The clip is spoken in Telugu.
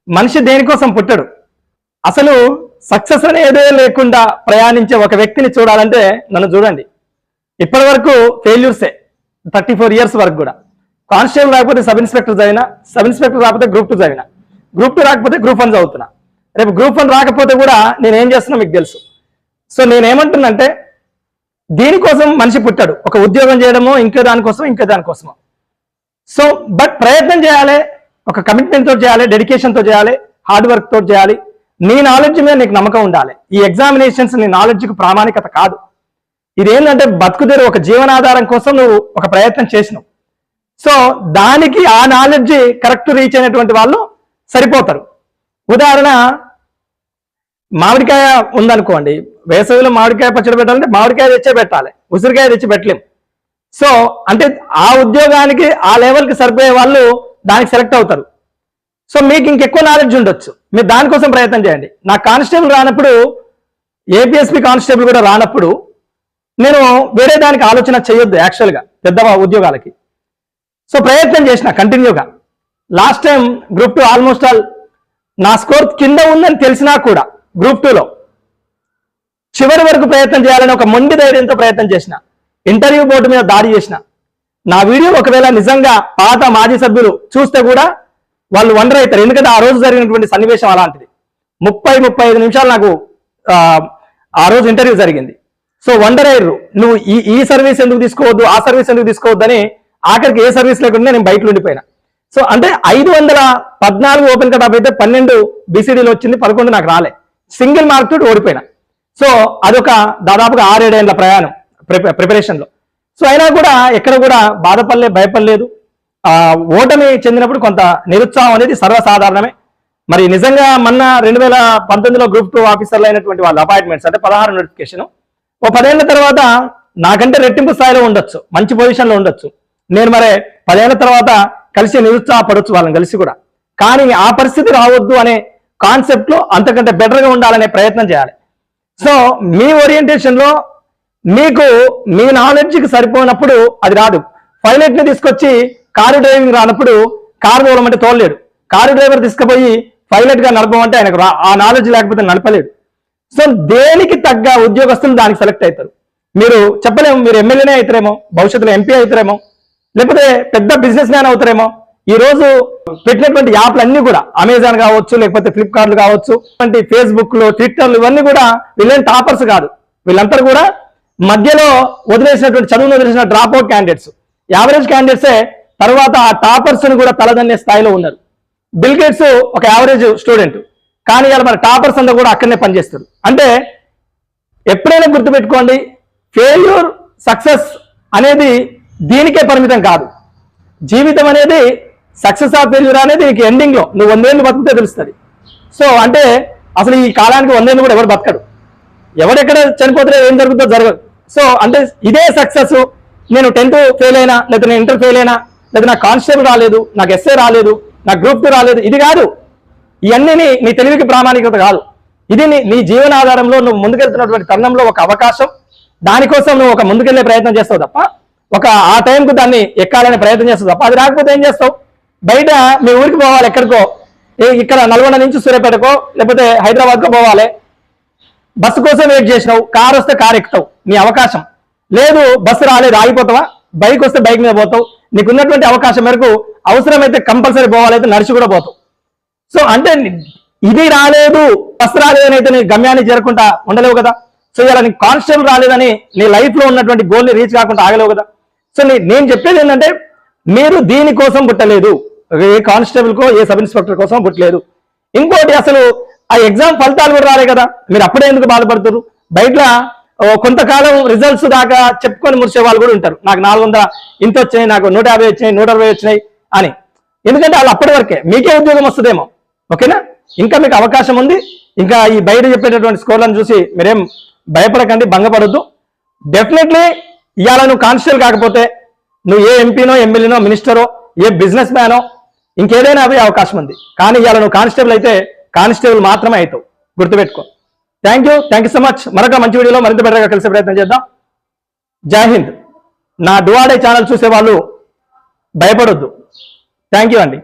మనిషి దేనికోసం పుట్టడు. అసలు సక్సెస్ అనేదే లేకుండా ప్రయాణించే ఒక వ్యక్తిని చూడాలంటే నన్ను చూడండి. ఇప్పటి వరకు ఫెయిల్యూర్సే 34 years వరకు కూడా. కానిస్టేబుల్ రాకపోతే సబ్ ఇన్స్పెక్టర్ చదివినా, సబ్ ఇన్స్పెక్టర్ రాకపోతే గ్రూప్ 2 చదివినా, గ్రూప్ 2 రాకపోతే గ్రూప్ 1 చదువుతున్నా. రేపు గ్రూప్ 1 రాకపోతే కూడా నేను ఏం చేస్తున్నా మీకు తెలుసు. సో నేనేమంటున్నంటే దీనికోసం మనిషి పుట్టాడు, ఒక ఉద్యోగం చేయడమో ఇంకో దానికోసమో. సో బట్ ప్రయత్నం చేయాలి, ఒక కమిట్మెంట్ తోటి చేయాలి, డెడికేషన్ తో చేయాలి, హార్డ్ వర్క్ తోటి చేయాలి. నీ నాలెడ్జ్ మీద నీకు నమ్మకం ఉండాలి. ఈ ఎగ్జామినేషన్స్ నీ నాలెడ్జ్కి ప్రామాణికత కాదు. ఇదేంటంటే బతుకుదేరు, ఒక జీవనాధారం కోసం నువ్వు ఒక ప్రయత్నం చేసినావు. సో దానికి ఆ నాలెడ్జ్ కరెక్ట్ రీచ్ అయినటువంటి వాళ్ళు సరిపోతారు. ఉదాహరణ, మామిడికాయ ఉందనుకోండి, వేసవిలో మామిడికాయ పచ్చడి పెట్టాలంటే మామిడికాయ తెచ్చే పెట్టాలి, ఉసిరికాయ తెచ్చి పెట్టలేం. సో అంటే ఆ ఉద్యోగానికి ఆ లెవెల్కి సరిపోయే వాళ్ళు దానికి సెలెక్ట్ అవుతారు. సో మీకు ఇంకెక్కువ నాలెడ్జ్ ఉండొచ్చు, మీరు దానికోసం ప్రయత్నం చేయండి. నా కానిస్టేబుల్ రానప్పుడు, ఏపీఎస్పీ కానిస్టేబుల్ కూడా రానప్పుడు నేను వేరే దానికి ఆలోచన చేయొద్దు యాక్చువల్గా పెద్ద ఉద్యోగాలకి. సో ప్రయత్నం చేసిన కంటిన్యూగా. Last time group 2 almost all నా స్కోర్ కింద ఉందని తెలిసినా కూడా గ్రూప్ 2లో చివరి వరకు ప్రయత్నం చేయాలని ఒక మొండి ధైర్యంతో ప్రయత్నం చేసిన. ఇంటర్వ్యూ బోర్డు మీద దాడి చేసిన. నా వీడియో ఒకవేళ నిజంగా పాత మాజీ సభ్యులు చూస్తే కూడా వాళ్ళు వండర్ అవుతారు. ఎందుకంటే ఆ రోజు జరిగినటువంటి సన్నివేశం అలాంటిది. 30-35 నిమిషాలు నాకు ఆ రోజు ఇంటర్వ్యూ జరిగింది. సో వండర్ అయ్యారు, నువ్వు ఈ సర్వీస్ ఎందుకు తీసుకోవద్దు, ఆ సర్వీస్ ఎందుకు తీసుకోవద్దు అని. ఆఖరికి ఏ సర్వీస్ లేకుండా నేను బయటలో ఉండిపోయినా. సో అంటే 514 ఓపెన్ కట్ ఆఫ్ అయితే 12 బీసీడీలో వచ్చింది, 11 నాకు రాలే. సింగిల్ మార్క్ తోటి ఓడిపోయినా. సో అదొక దాదాపుగా 6-7 ఏళ్ల ప్రయాణం ప్రిపరేషన్లో. సో అయినా కూడా ఎక్కడ కూడా బాధపడలే, భయపడలేదు. ఓటమి చెందినప్పుడు కొంత నిరుత్సాహం అనేది సర్వసాధారణమే. మరి నిజంగా మొన్న 2019లో గ్రూప్ 2 ఆఫీసర్లు అయినటువంటి వాళ్ళు అపాయింట్మెంట్స్ అంటే 16 నోటిఫికేషన్, ఓ 10 ఏళ్ల తర్వాత నాకంటే రెట్టింపు స్థాయిలో ఉండొచ్చు, మంచి పొజిషన్లో ఉండొచ్చు. నేను మరి 10 ఏళ్ల తర్వాత కలిసి నిరుత్సాహపడొచ్చు వాళ్ళని కలిసి కూడా. కానీ ఆ పరిస్థితి రావద్దు అనే కాన్సెప్ట్ లో అంతకంటే బెటర్గా ఉండాలనే ప్రయత్నం చేయాలి. సో మీ ఓరియంటేషన్లో మీకు మీ నాలెడ్జ్కి సరిపోయినప్పుడు అది రాదు. పైలట్ని తీసుకొచ్చి కారు డ్రైవింగ్ రానప్పుడు కారు తోలమంటే తోలలేడు. కారు డ్రైవర్ తీసుకుపోయి పైలట్ గా నడపమంటే ఆయనకు ఆ నాలెడ్జ్ లేకపోతే నడపలేడు. సో దేనికి తగ్గ ఉద్యోగస్తులు దానికి సెలెక్ట్ అవుతారు. మీరు చెప్పలేము, మీరు ఎమ్మెల్యేనే అవుతారేమో, భవిష్యత్తులో ఎంపీ అవుతారేమో, లేకపోతే పెద్ద బిజినెస్ మ్యాన్ అవుతారేమో. ఈ రోజు పెట్టినటువంటి యాప్లు అన్ని కూడా అమెజాన్ కావచ్చు, లేకపోతే ఫ్లిప్కార్ట్లు కావచ్చు, ఫేస్బుక్ లో, ట్విట్టర్లు, ఇవన్నీ కూడా వీళ్ళేం టాపర్స్ కాదు. వీళ్ళంతా కూడా మధ్యలో వదిలేసినటువంటి చదువును వదిలేసిన డ్రాప్ అవుట్ క్యాండిడేట్స్, యావరేజ్ క్యాండిడేట్సే తర్వాత ఆ టాపర్స్ ని కూడా తలదన్నే స్థాయిలో ఉన్నారు. బిల్ గేట్స్ ఒక యావరేజ్ స్టూడెంట్, కానీ ఇలా మన టాపర్స్ అంతా కూడా అక్కడనే పనిచేస్తారు. అంటే ఎప్పుడైనా గుర్తుపెట్టుకోండి, ఫెయిల్యూర్ సక్సెస్ అనేది దీనికే పరిమితం కాదు. జీవితం అనేది సక్సెస్ ఆఫ్ ఫెయిల్యూర్ అనేది నీకు ఎండింగ్ లో నువ్వు 100 ఏళ్ళు బతికితే తెలుస్తుంది. సో అంటే అసలు ఈ కాలానికి 100 ఏళ్ళు కూడా ఎవరు బతకడు. ఎవడెక్కడ చనిపోతే ఏం జరుగుతుందో జరగదు. సో అంటే ఇదే సక్సెస్. నేను 10th ఫెయిల్ అయినా, లేదా నేను ఇంటర్ ఫెయిల్ అయినా, లేదా నాకు కానిస్టేబుల్ రాలేదు, నాకు ఎస్ఏ రాలేదు, నాకు గ్రూప్ 2 రాలేదు, ఇది కాదు. ఇవన్నీ నీ తెలివికి ప్రామాణికత కాదు. ఇది నీ జీవనాధారంలో నువ్వు ముందుకెళ్తున్నటువంటి తరుణంలో ఒక అవకాశం. దానికోసం నువ్వు ఒక ముందుకెళ్లే ప్రయత్నం చేస్తావు తప్ప, ఒక ఆ టైంకు దాన్ని ఎక్కాలనే ప్రయత్నం చేస్తావు తప్ప, అది రాకపోతే ఏం చేస్తావు? బయట మీ ఊరికి పోవాలి, ఎక్కడికో, ఇక్కడ నల్గొండ నుంచి సూర్యాపేటకో లేకపోతే హైదరాబాద్కో పోవాలి. బస్సు కోసం వెయిట్ చేసినావు, కారు వస్తే కారు ఎక్కుతావు, నీ అవకాశం లేదు. బస్సు రాలేదు, ఆగిపోతావా? బైక్ వస్తే బైక్ మీద పోతావు. నీకు ఉన్నటువంటి అవకాశం మేరకు అవసరమైతే కంపల్సరీ పోవాలైతే నడిచి కూడా పోతావు. సో అంటే ఇది రాలేదు, బస్సు రాలేదని అయితే నీ గమ్యాన్ని చేరకుండా ఉండలేవు కదా. సో ఇలా నీకు కానిస్టేబుల్ రాలేదని నీ లైఫ్ లో ఉన్నటువంటి గోల్ని రీచ్ కాకుండా ఆగలేవు కదా. సో నేను చెప్పేది ఏంటంటే, మీరు దీనికోసం పుట్టలేదు, ఏ కానిస్టేబుల్ కో ఏ సబ్ ఇన్స్పెక్టర్ కోసం పుట్టలేదు. ఇంకోటి, అసలు ఆ ఎగ్జామ్ ఫలితాలు కూడా రాలే కదా, మీరు అప్పుడే ఎందుకు బాధపడుతున్నారు? బయట కొంతకాలం రిజల్ట్స్ దాకా చెప్పుకొని మురిసే వాళ్ళు కూడా ఉంటారు. నాకు 400 ఇంత వచ్చినాయి, నాకు 150 వచ్చినాయి, 160 వచ్చినాయి అని. ఎందుకంటే వాళ్ళు అప్పటి వరకే, మీకే ఉద్యోగం వస్తుందేమో. ఓకేనా? ఇంకా మీకు అవకాశం ఉంది. ఇంకా ఈ బయట చెప్పేటటువంటి స్కోర్లను చూసి మీరేం భయపడకండి, భంగపడొద్దు. డెఫినెట్లీ ఇవాళ నువ్వు కానిస్టేబుల్ కాకపోతే నువ్వు ఏ ఎంపీనో, ఎమ్మెల్యేనో, మినిస్టరో, ఏ బిజినెస్ మ్యానో, ఇంకేదైనా అవి అవకాశం ఉంది. కానీ ఇవాళ నువ్వు కానిస్టేబుల్ అయితే కానిస్టేబుల్ మాత్రమే అవుతావు, గుర్తుపెట్టుకో. Thank you so much. మరొక మంచి వీడియోలో మరింత బెటర్గా కలిసే ప్రయత్నం చేద్దాం. జై హింద్. నా డువాడే ఛానల్ చూసే వాళ్ళు భయపడొద్దు. థ్యాంక్ యూ అండి.